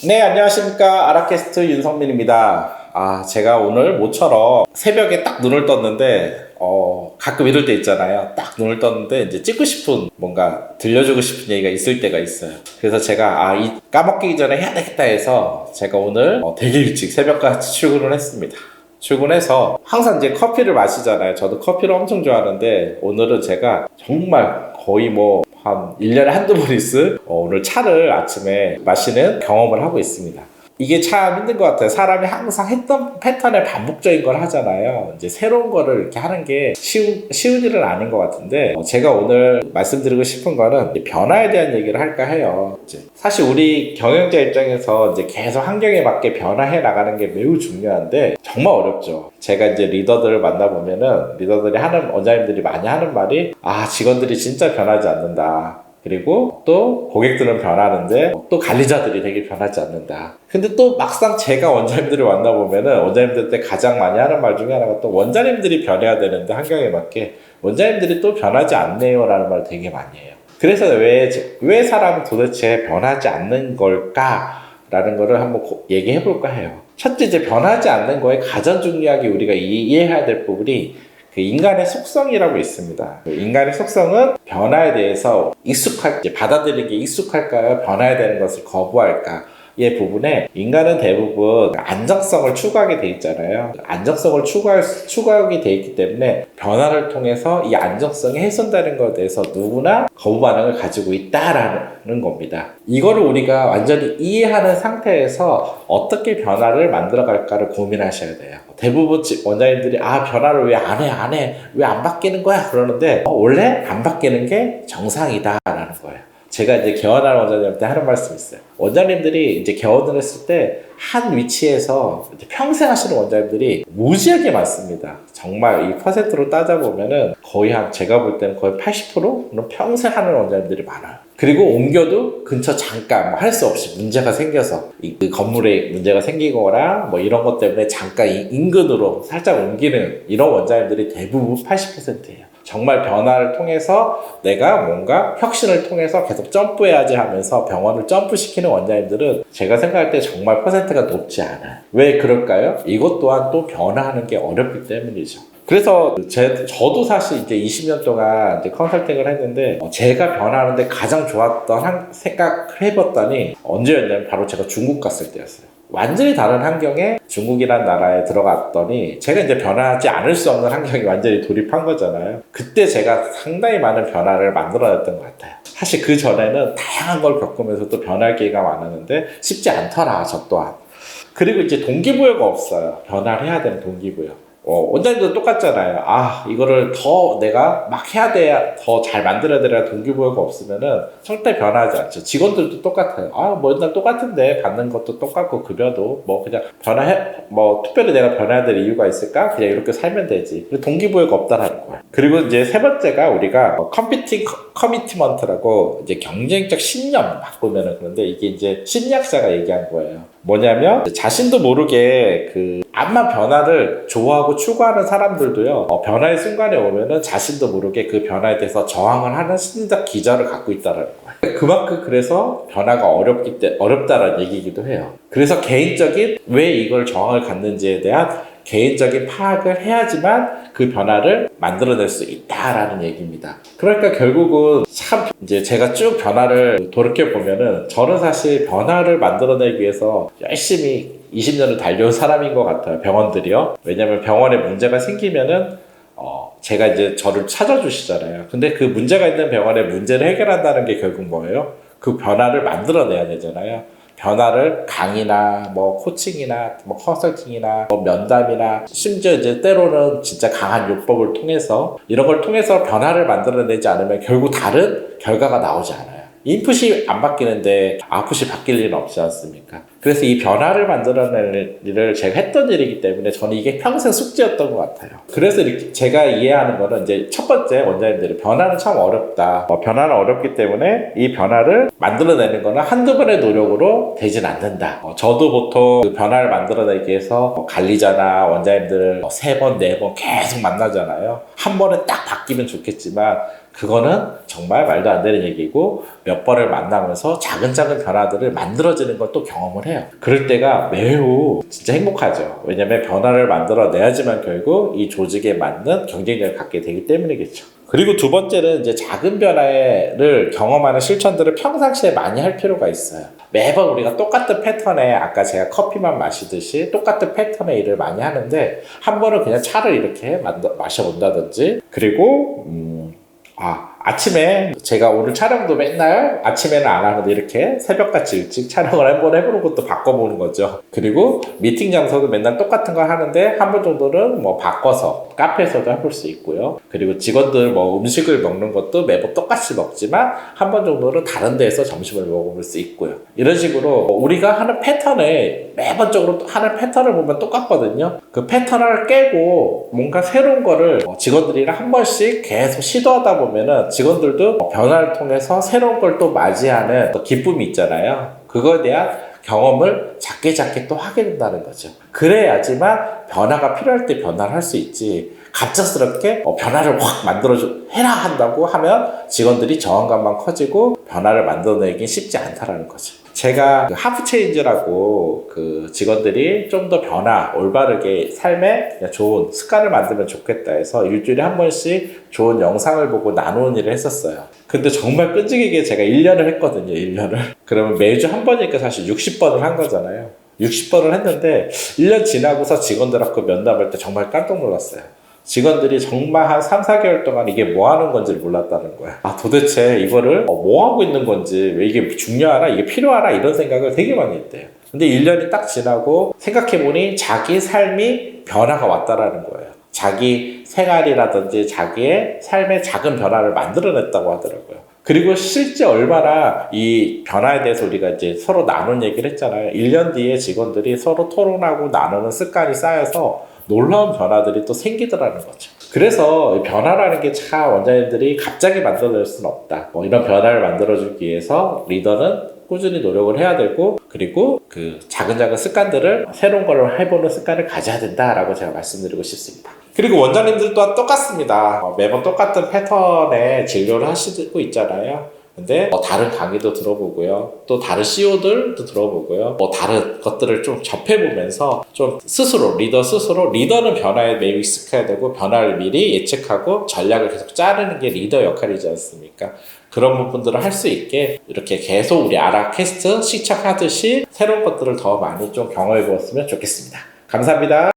네, 안녕하십니까. 아라캐스트 윤성민입니다. 제가 오늘 모처럼 새벽에 딱 눈을 떴는데, 가끔 이럴 때 있잖아요. 딱 눈을 떴는데, 이제 찍고 싶은, 뭔가 들려주고 싶은 얘기가 있을 때가 있어요. 그래서 제가, 까먹기 전에 해야 되겠다 해서, 제가 오늘 되게 일찍 새벽까지 출근을 했습니다. 출근해서 항상 이제 커피를 마시잖아요. 저도 커피를 엄청 좋아하는데, 오늘은 제가 정말 거의 한 1년에 한두 번 있을 오늘 차를 아침에 마시는 경험을 하고 있습니다. 이게 참 힘든 것 같아요. 사람이 항상 했던 패턴의 반복적인 걸 하잖아요. 이제 새로운 거를 이렇게 하는 게 쉬운 일은 아닌 것 같은데, 제가 오늘 말씀드리고 싶은 거는 변화에 대한 얘기를 할까 해요. 사실 우리 경영자 입장에서 이제 계속 환경에 맞게 변화해 나가는 게 매우 중요한데, 정말 어렵죠. 제가 이제 리더들을 만나보면은, 원장님들이 많이 하는 말이, 직원들이 진짜 변하지 않는다. 그리고 또 고객들은 변하는데 또 관리자들이 되게 변하지 않는다. 근데 또 막상 제가 원장님들을 만나보면은 원장님들한테 가장 많이 하는 말 중에 하나가 또 원장님들이 변해야 되는데 환경에 맞게 원장님들이 또 변하지 않네요 라는 말을 되게 많이 해요. 그래서 왜 사람은 도대체 변하지 않는 걸까? 라는 거를 한번 얘기해 볼까 해요. 첫째, 이제 변하지 않는 거에 가장 중요하게 우리가 이해해야 될 부분이 그 인간의 속성이라고 있습니다. 그 인간의 속성은 변화에 대해서 받아들이기 익숙할까요? 변화에 대한 것을 거부할까? 이 부분에 인간은 대부분 안정성을 추구하게 돼 있잖아요. 안정성을 추구하게 돼 있기 때문에 변화를 통해서 이 안정성이 훼손되는 것에 대해서 누구나 거부 반응을 가지고 있다라는 겁니다. 이거를 우리가 완전히 이해하는 상태에서 어떻게 변화를 만들어갈까를 고민하셔야 돼요. 대부분 원장님들이 변화를 왜 안 해? 왜 안 바뀌는 거야? 그러는데 원래 안 바뀌는 게 정상이다라는 거예요. 제가 이제 개원하는 원장님한테 하는 말씀이 있어요. 원장님들이 이제 개원을 했을 때 한 위치에서 평생 하시는 원장님들이 무지하게 많습니다. 정말 이 퍼센트로 따져보면은 제가 볼 때는 거의 80%는 평생 하는 원장님들이 많아요. 그리고 옮겨도 근처 잠깐 할 수 없이 문제가 생겨서 그 건물에 문제가 생기거나 이런 것 때문에 잠깐 인근으로 살짝 옮기는 이런 원장님들이 대부분 80%예요. 정말 변화를 통해서 내가 뭔가 혁신을 통해서 계속 점프해야지 하면서 병원을 점프시키는 원장님들은 제가 생각할 때 정말 퍼센트가 높지 않아요. 왜 그럴까요? 이것 또한 또 변화하는 게 어렵기 때문이죠. 그래서 저도 사실 이제 20년 동안 이제 컨설팅을 했는데 제가 변화하는데 가장 좋았던 생각을 해봤더니 언제였냐면 바로 제가 중국 갔을 때였어요. 완전히 다른 환경에 중국이라는 나라에 들어갔더니 제가 이제 변하지 않을 수 없는 환경에 완전히 돌입한 거잖아요. 그때 제가 상당히 많은 변화를 만들어냈던 것 같아요. 사실 그 전에는 다양한 걸 겪으면서 또 변할 기회가 많았는데 쉽지 않더라, 저 또한. 그리고 이제 동기부여가 없어요. 변화를 해야 되는 동기부여. 원장님도 똑같잖아요. 이거를 더 내가 막 해야 돼야 더 잘 만들어야 되라 동기부여가 없으면은 절대 변하지 않죠. 직원들도 똑같아요. 맨날 똑같은데 받는 것도 똑같고 급여도 그냥 특별히 내가 변해야 될 이유가 있을까? 그냥 이렇게 살면 되지. 동기부여가 없다라는 거예요. 그리고 이제 세 번째가 우리가 커미티먼트라고 이제 경쟁적 신념 바꾸면은 그런데 이게 이제 심리학자가 얘기한 거예요. 뭐냐면 자신도 모르게 암만 변화를 좋아하고 추구하는 사람들도요, 변화의 순간에 오면은 자신도 모르게 그 변화에 대해서 저항을 하는 심리적 기저를 갖고 있다는 거예요. 그만큼 그래서 변화가 어렵다라는 얘기이기도 해요. 그래서 왜 이걸 저항을 갖는지에 대한 개인적인 파악을 해야지만 그 변화를 만들어낼 수 있다라는 얘기입니다. 그러니까 결국은 이제 제가 쭉 변화를 돌이켜보면은 저는 사실 변화를 만들어내기 위해서 열심히 20년을 달려온 사람인 것 같아요. 병원들이요. 왜냐면 병원에 문제가 생기면은 제가 이제 저를 찾아주시잖아요. 근데 그 문제가 있는 병원의 문제를 해결한다는 게 결국 뭐예요? 그 변화를 만들어내야 되잖아요. 변화를 강의나 코칭이나 컨설팅이나 면담이나 심지어 이제 때로는 진짜 강한 요법을 통해서 이런 걸 통해서 변화를 만들어내지 않으면 결국 다른 결과가 나오지 않아요. 인풋이 안 바뀌는데 아웃풋이 바뀔 일은 없지 않습니까? 그래서 이 변화를 만들어낼 일을 제가 했던 일이기 때문에 저는 이게 평생 숙제였던 것 같아요. 그래서 이렇게 제가 이해하는 거는 이제 첫 번째 원장님들이 변화는 참 어렵다. 변화는 어렵기 때문에 이 변화를 만들어내는 거는 한두 번의 노력으로 되진 않는다. 저도 보통 그 변화를 만들어내기 위해서 관리자나 원장님들 3번, 4번 계속 만나잖아요. 한 번에 딱 바뀌면 좋겠지만 그거는 정말 말도 안 되는 얘기고 몇 번을 만나면서 작은 변화들을 만들어지는 걸 또 경험을 해요. 그럴 때가 매우 진짜 행복하죠. 왜냐면 변화를 만들어내야지만 결국 이 조직에 맞는 경쟁력을 갖게 되기 때문이겠죠. 그리고 두 번째는 이제 작은 변화를 경험하는 실천들을 평상시에 많이 할 필요가 있어요. 매번 우리가 똑같은 패턴에 아까 제가 커피만 마시듯이 똑같은 패턴의 일을 많이 하는데 한 번은 그냥 차를 이렇게 마셔본다든지 그리고 아침에 제가 오늘 촬영도 맨날 아침에는 안 하는데 이렇게 새벽같이 일찍 촬영을 한번 해보는 것도 바꿔보는 거죠. 그리고 미팅 장소도 맨날 똑같은 걸 하는데 한 번 정도는 뭐 바꿔서 카페에서도 해볼 수 있고요. 그리고 직원들 뭐 음식을 먹는 것도 매번 똑같이 먹지만 한 번 정도는 다른 데에서 점심을 먹어볼 수 있고요. 이런 식으로 우리가 하는 패턴에 매번적으로 하는 패턴을 보면 똑같거든요. 그 패턴을 깨고 뭔가 새로운 거를 직원들이랑 한 번씩 계속 시도하다 보면은 직원들도 변화를 통해서 새로운 걸 또 맞이하는 기쁨이 있잖아요. 그거에 대한 경험을 작게 또 하게 된다는 거죠. 그래야지만 변화가 필요할 때 변화를 할 수 있지. 갑작스럽게 변화를 확 만들어줘 해라 한다고 하면 직원들이 저항감만 커지고 변화를 만들어내긴 쉽지 않다라는 거죠. 제가 그 하프체인지라고 그 직원들이 좀 더 올바르게 삶에 좋은 습관을 만들면 좋겠다 해서 일주일에 한 번씩 좋은 영상을 보고 나누는 일을 했었어요. 근데 정말 끈질기게 제가 1년을 했거든요. 1년을. 그러면 매주 한 번이니까 사실 60번을 한 거잖아요. 60번을 했는데 1년 지나고서 직원들하고 면담할 때 정말 깜짝 놀랐어요. 직원들이 정말 한 3, 4개월 동안 이게 뭐 하는 건지를 몰랐다는 거야. 도대체 이거를 뭐 하고 있는 건지, 왜 이게 중요하나, 이게 필요하나 이런 생각을 되게 많이 했대요. 근데 1년이 딱 지나고 생각해보니 자기 삶이 변화가 왔다라는 거예요. 자기 생활이라든지 자기의 삶의 작은 변화를 만들어냈다고 하더라고요. 그리고 실제 얼마나 이 변화에 대해서 우리가 이제 서로 나눈 얘기를 했잖아요. 1년 뒤에 직원들이 서로 토론하고 나누는 습관이 쌓여서 놀라운 변화들이 또 생기더라는 거죠. 그래서 변화라는 게 참 원장님들이 갑자기 만들어낼 수는 없다. 이런 변화를 만들어주기 위해서 리더는 꾸준히 노력을 해야 되고, 그리고 그 작은 습관들을 새로운 걸 해보는 습관을 가져야 된다라고 제가 말씀드리고 싶습니다. 그리고 원장님들 또한 똑같습니다. 매번 똑같은 패턴의 진료를 하시고 있잖아요. 근데 다른 강의도 들어보고요. 또 다른 CEO들도 들어보고요. 다른 것들을 좀 접해보면서 좀 리더는 변화에 매우 익숙해야 되고 변화를 미리 예측하고 전략을 계속 짜르는 게 리더 역할이지 않습니까? 그런 부분들을 할 수 있게 이렇게 계속 우리 아라캐스트 시청하듯이 새로운 것들을 더 많이 좀 경험해 보았으면 좋겠습니다. 감사합니다.